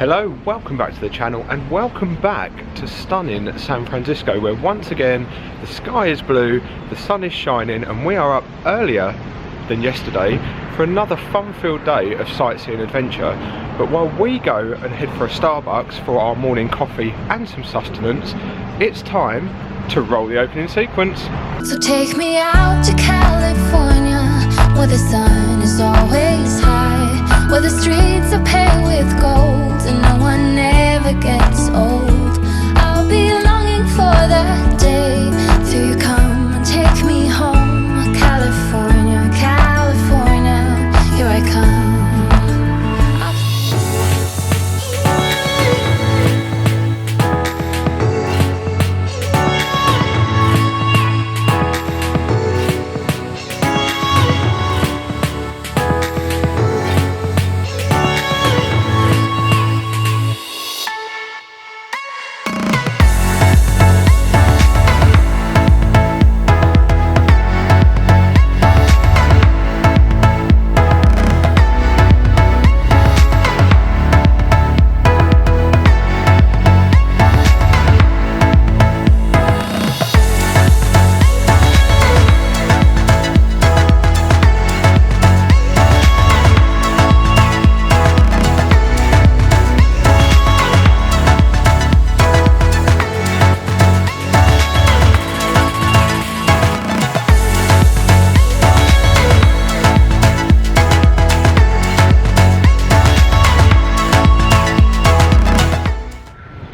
Hello, welcome back to the channel and welcome back to stunning San Francisco, where once again the sky is blue, the sun is shining, and we are up earlier than yesterday for another fun-filled day of sightseeing adventure. But while we go and head for a Starbucks for our morning coffee and some sustenance, it's time to roll the opening sequence. So take me out to California, where the sun is always high, where the streets are paved with gold and no one ever gets old. I'll be longing for that day till you come and take me home. California, California, here I come.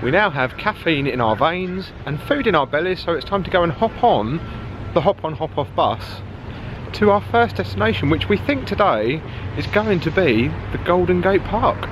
We now have caffeine in our veins and food in our bellies, so it's time to go and hop on the hop-on hop-off bus to our first destination, which we think today is going to be the Golden Gate Park.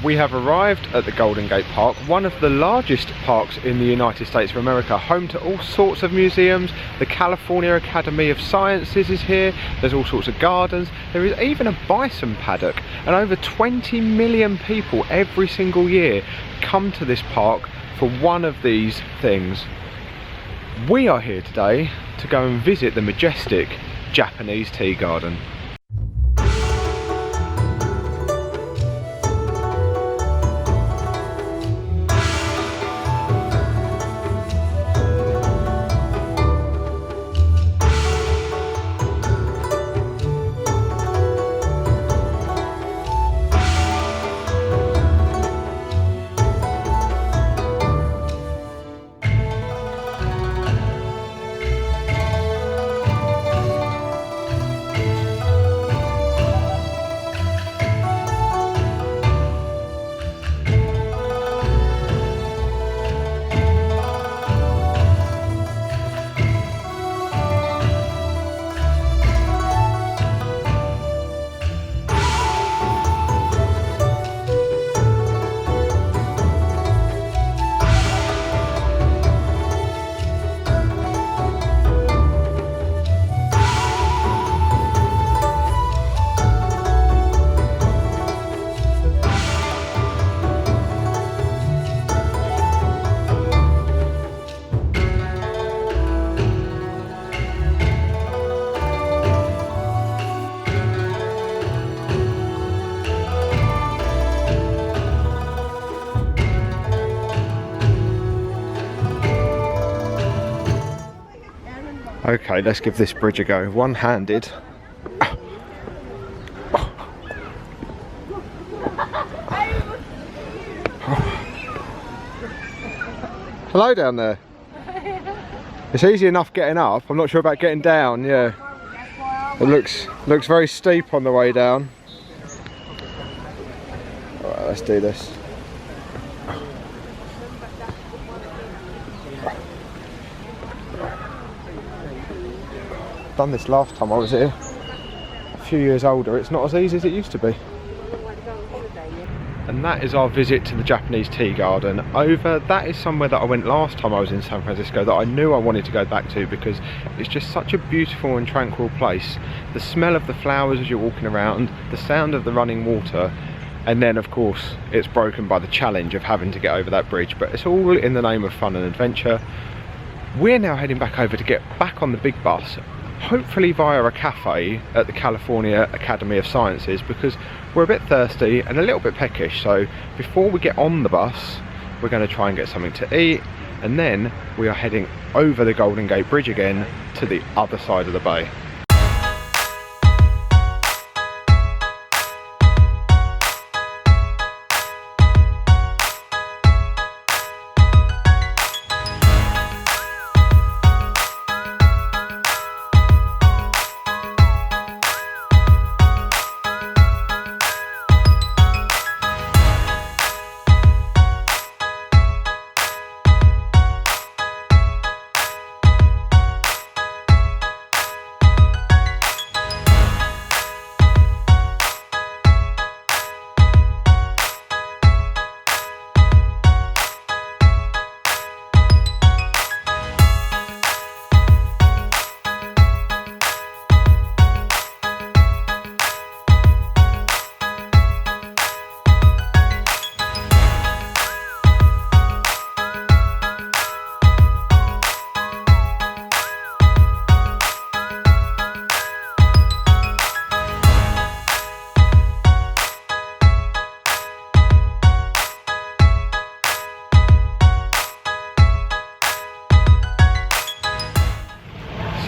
We have arrived at the Golden Gate Park, one of the largest parks in the United States of America, home to all sorts of museums. The California Academy of Sciences is here, there's all sorts of gardens, there is even a bison paddock, and over 20 million people every single year come to this park for one of these things. We are here today to go and visit the majestic Japanese Tea Garden. Okay, let's give this bridge a go. One-handed. Hello down there. It's easy enough getting up. I'm not sure about getting down. Yeah, it looks very steep on the way down. All right, let's do this. Done this last time I was here. A few years older, it's not as easy as it used to be. And that is our visit to the Japanese Tea Garden. That is somewhere that I went last time I was in San Francisco that I knew I wanted to go back to because it's just such a beautiful and tranquil place. The smell of the flowers as you're walking around, the sound of the running water, and then of course it's broken by the challenge of having to get over that bridge, but it's all in the name of fun and adventure. We're now heading back over to get back on the big bus, hopefully via a cafe at the California Academy of Sciences, because we're a bit thirsty and a little bit peckish. So before we get on the bus, we're going to try and get something to eat, and then we are heading over the Golden Gate Bridge again to the other side of the bay.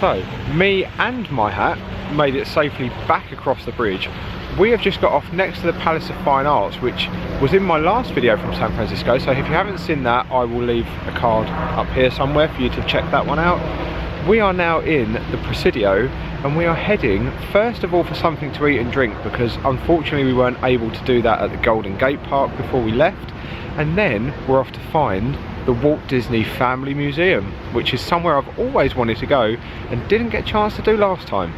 So, me and my hat made it safely back across the bridge. We have just got off next to the Palace of Fine Arts, which was in my last video from San Francisco, so if you haven't seen that, I will leave a card up here somewhere for you to check that one out. We are now in the Presidio, and we are heading first of all for something to eat and drink, because unfortunately we weren't able to do that at the Golden Gate Park before we left, and then we're off to find the Walt Disney Family Museum, which is somewhere I've always wanted to go and didn't get a chance to do last time.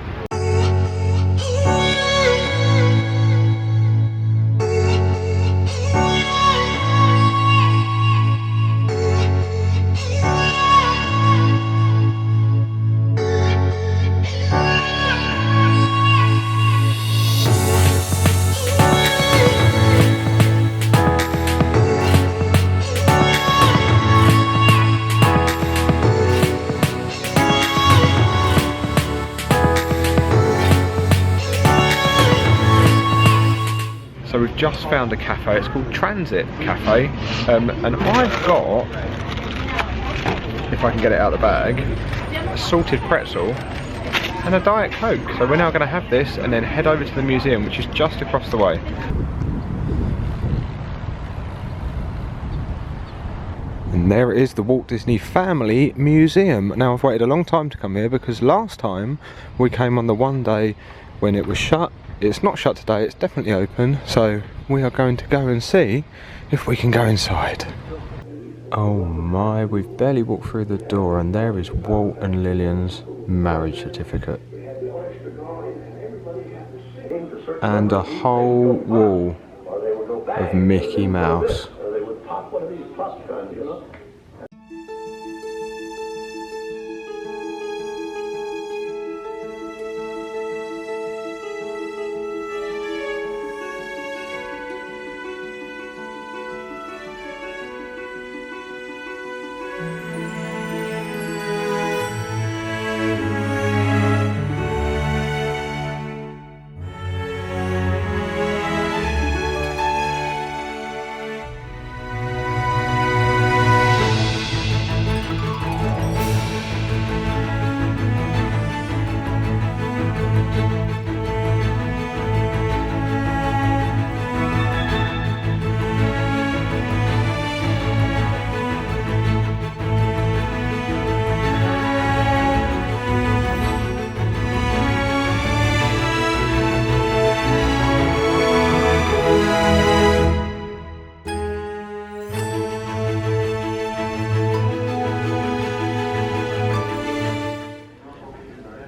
So we've just found a cafe, it's called Transit Cafe, and I've got, if I can get it out of the bag, a salted pretzel and a Diet Coke. So we're now going to have this and then head over to the museum, which is just across the way. And there it is, the Walt Disney Family Museum. Now I've waited a long time to come here because last time we came on the one day when it was shut. It's not shut today, it's definitely open, so we are going to go and see if we can go inside. Oh my, we've barely walked through the door and there is Walt and Lillian's marriage certificate. And a whole wall of Mickey Mouse.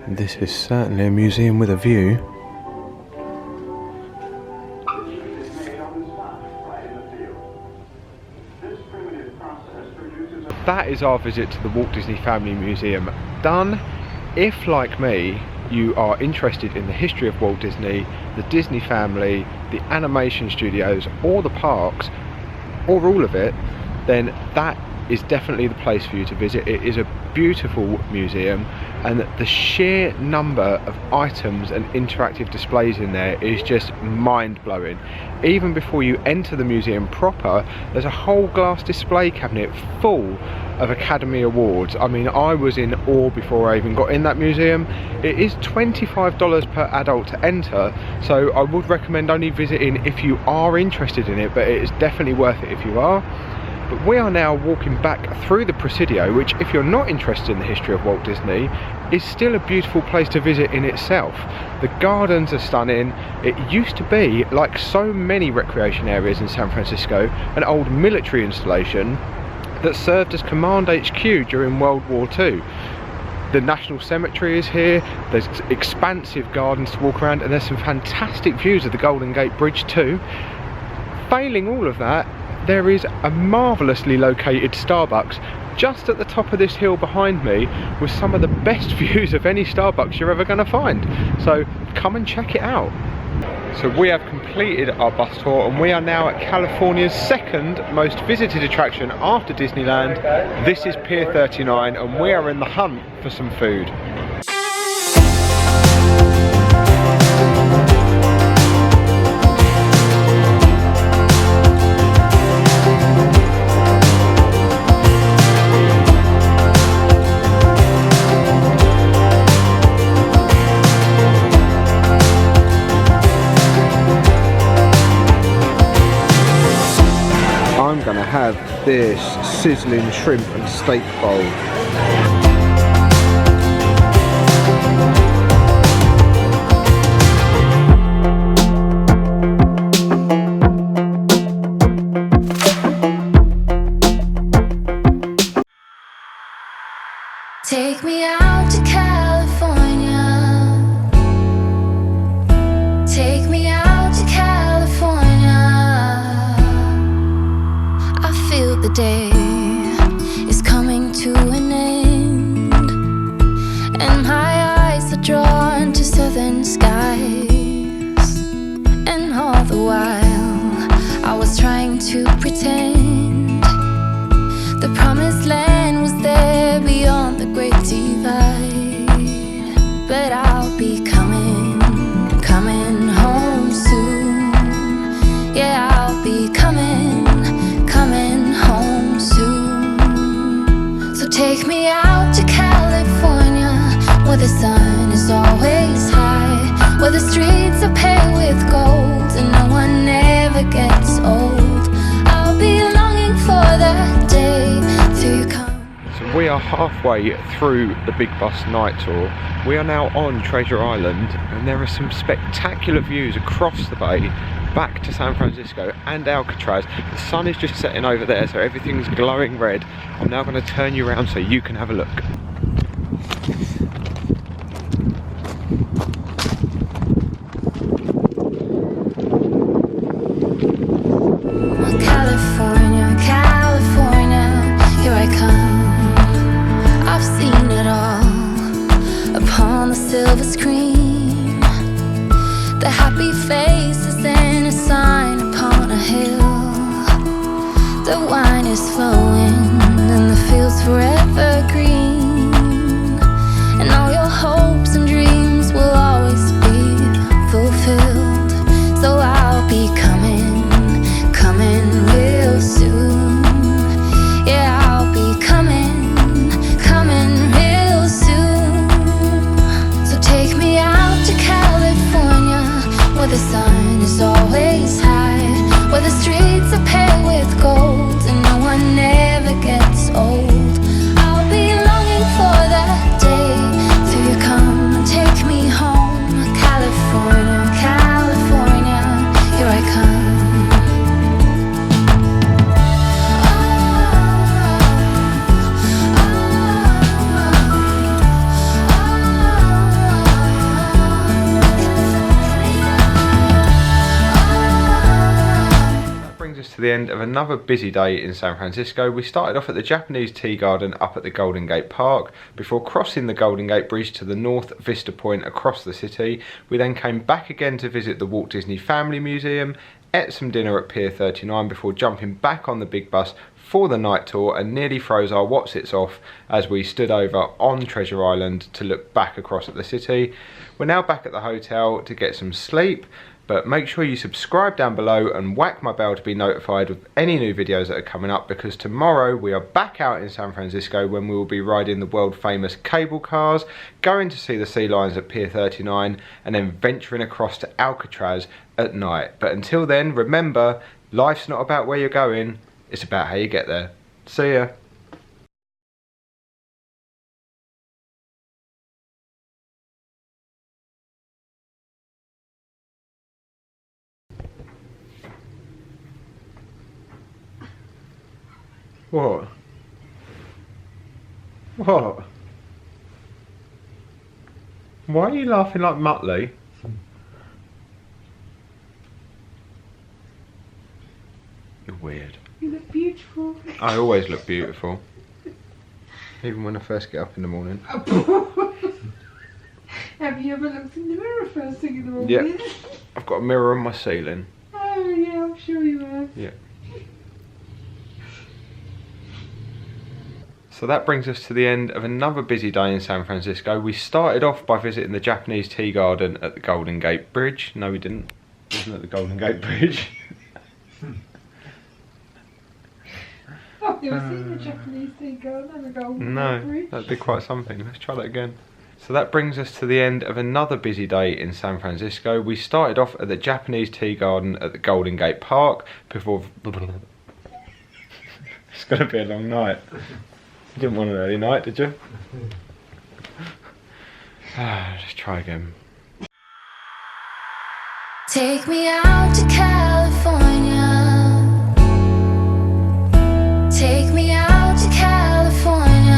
This is certainly a museum with a view. That is our visit to the Walt Disney Family Museum done. If, like me, you are interested in the history of Walt Disney, the Disney family, the animation studios, or the parks, or all of it, then that is definitely the place for you to visit. It is a beautiful museum, and the sheer number of items and interactive displays in there is just mind-blowing. Even before you enter the museum proper, there's a whole glass display cabinet full of Academy Awards. I mean, I was in awe before I even got in that museum. It is $25 per adult to enter, so I would recommend only visiting if you are interested in it, but it is definitely worth it if you are. But we are now walking back through the Presidio, which, if you're not interested in the history of Walt Disney, is still a beautiful place to visit in itself. The gardens are stunning. It used to be, like so many recreation areas in San Francisco, an old military installation that served as Command HQ during World War II. The National Cemetery is here, there's expansive gardens to walk around, and there's some fantastic views of the Golden Gate Bridge too. Failing all of that, there is a marvellously located Starbucks just at the top of this hill behind me, with some of the best views of any Starbucks you're ever going to find. So come and check it out. So we have completed our bus tour, and we are now at California's second most visited attraction after Disneyland. This is Pier 39, and we are in the hunt for some food. I'm gonna have this sizzling shrimp and steak bowl. Take me out to California. Take me out to California. I feel the day is coming to an end, and my eyes are drawn to southern skies. And all the while I was trying to pretend the promised land was there beyond the great divide. But I'll be coming home soon. Yeah, I'll be coming home soon. So take me out to California, where the sun is always high, where the streets are paved with gold and no one ever gets old. I'll be longing for that day till you come. So we are halfway through the Big Bus night tour. We are now on Treasure Island, and there are some spectacular views across the bay back to San Francisco and Alcatraz. The sun is just setting over there, so everything's glowing red. I'm now going to turn you around so you can have a look. California, California, here I come. I've seen it all upon the silver screen. The happy faces and a sign upon a hill. The wine is flowing and the fields forever green. the end of another busy day in San Francisco. We started off at the Japanese Tea Garden up at the Golden Gate Park before crossing the Golden Gate Bridge to the North Vista Point across the city. We then came back again to visit the Walt Disney Family Museum, ate some dinner at Pier 39 before jumping back on the big bus for the night tour, and nearly froze our whatsits off as we stood over on Treasure Island to look back across at the city. We're now back at the hotel to get some sleep, but make sure you subscribe down below and whack my bell to be notified of any new videos that are coming up, because tomorrow we are back out in San Francisco when we will be riding the world famous cable cars, going to see the sea lions at Pier 39 and then venturing across to Alcatraz at night. But until then, remember, life's not about where you're going, it's about how you get there. See ya. What? What? Why are you laughing like Muttley? You're weird. You look beautiful. I always look beautiful. Even when I first get up in the morning. Have you ever looked in the mirror first thing in the morning? Yeah. I've got a mirror on my ceiling. Oh yeah, I'm sure you have. Yeah. So that brings us to the end of another busy day in San Francisco. We started off by visiting the Japanese Tea Garden at the Golden Gate Bridge. No, we didn't. It wasn't at the Golden Gate Bridge. I've never seen the Japanese Tea Garden and the Golden Gate No, Bridge. that'd be quite something. Let's try that again. So that brings us to the end of another busy day in San Francisco. We started off at the Japanese Tea Garden at the Golden Gate Park before... It's going to be a long night. You didn't want an early night, did you? Let's try again. Take me out to California. Take me out to California.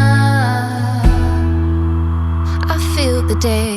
I feel the day